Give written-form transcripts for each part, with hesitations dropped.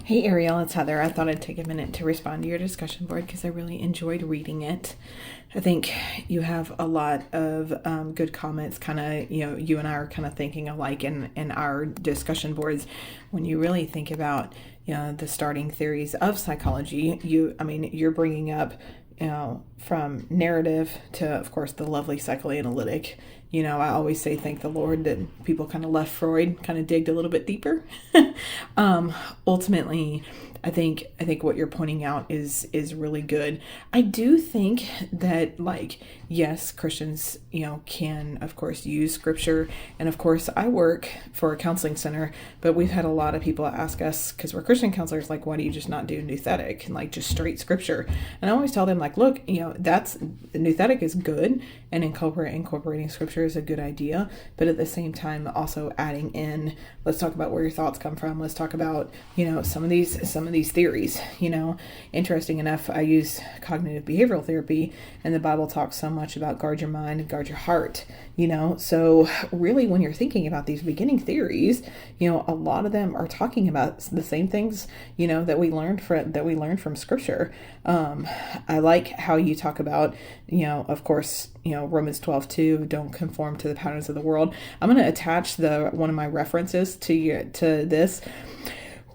Hey Ariel, it's Heather. I thought I'd take a minute to respond to your discussion board because I really enjoyed reading it. I think you have a lot of good comments. Kind of, you and I are kind of thinking alike in our discussion boards. When you really think about, the starting theories of psychology, you're bringing up, from narrative to, of course, the lovely psychoanalytic. I always say thank the Lord that people kind of left Freud, kind of digged a little bit deeper. Ultimately, I think what you're pointing out is really good. I do think that, like, yes, Christians, can of course use scripture, and of course I work for a counseling center, but we've had a lot of people ask us, because we're Christian counselors, like, why do you just not do nouthetic and like just straight scripture? And I always tell them, like, look, that's nouthetic is good, and incorporating scripture is a good idea, but at the same time also adding in, let's talk about where your thoughts come from. Let's talk about, some of these theories. Interesting enough, I use cognitive behavioral therapy, and the Bible talks so much about guard your mind and guard your heart. So really, when you're thinking about these beginning theories, a lot of them are talking about the same things, that we learned from scripture. I like how you talk about, of course, Romans 12:2, don't conform to the patterns of the world. I'm going to attach one of my references to this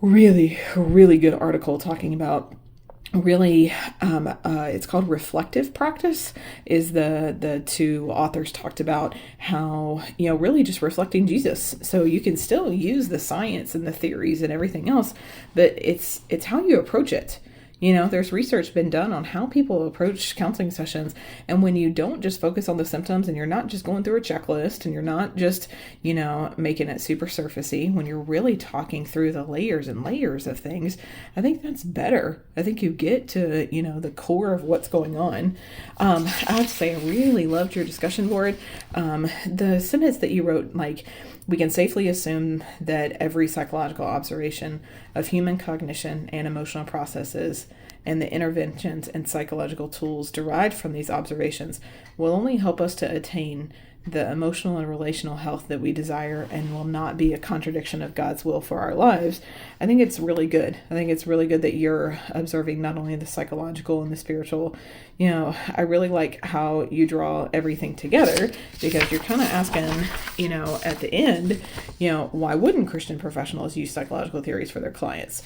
really, really good article talking about really, it's called reflective practice. Is the two authors talked about how, really just reflecting Jesus. So you can still use the science and the theories and everything else, but it's how you approach it. There's research been done on how people approach counseling sessions. And when you don't just focus on the symptoms, and you're not just going through a checklist, and you're not just, making it super surfacey, when you're really talking through the layers and layers of things, I think that's better. I think you get to, the core of what's going on. I have to say, I really loved your discussion board. The sentence that you wrote, like, we can safely assume that every psychological observation of human cognition and emotional processes and the interventions and psychological tools derived from these observations will only help us to attain the emotional and relational health that we desire, and will not be a contradiction of God's will for our lives. I think it's really good. I think it's really good that you're observing not only the psychological and the spiritual. I really like how you draw everything together, because you're kind of asking, at the end, why wouldn't Christian professionals use psychological theories for their clients?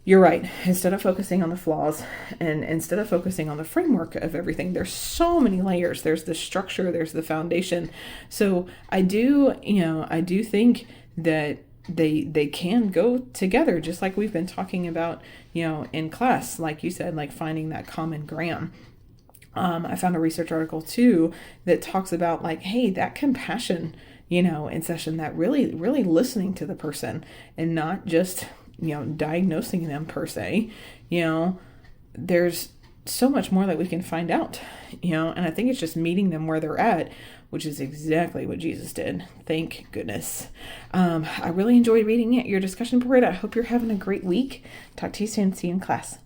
You're right. Instead of focusing on the flaws, and instead of focusing on the framework of everything, there's so many layers. There's the structure, there's the foundation. So I do think that they can go together, just like we've been talking about, in class, like you said, like finding that common ground. I found a research article too that talks about, like, hey, that compassion, in session, that really, really listening to the person and not just, diagnosing them per se. There's so much more that we can find out, and I think it's just meeting them where they're at, which is exactly what Jesus did. Thank goodness. I really enjoyed reading it, your discussion board. I hope you're having a great week. Talk to you soon. See you in class.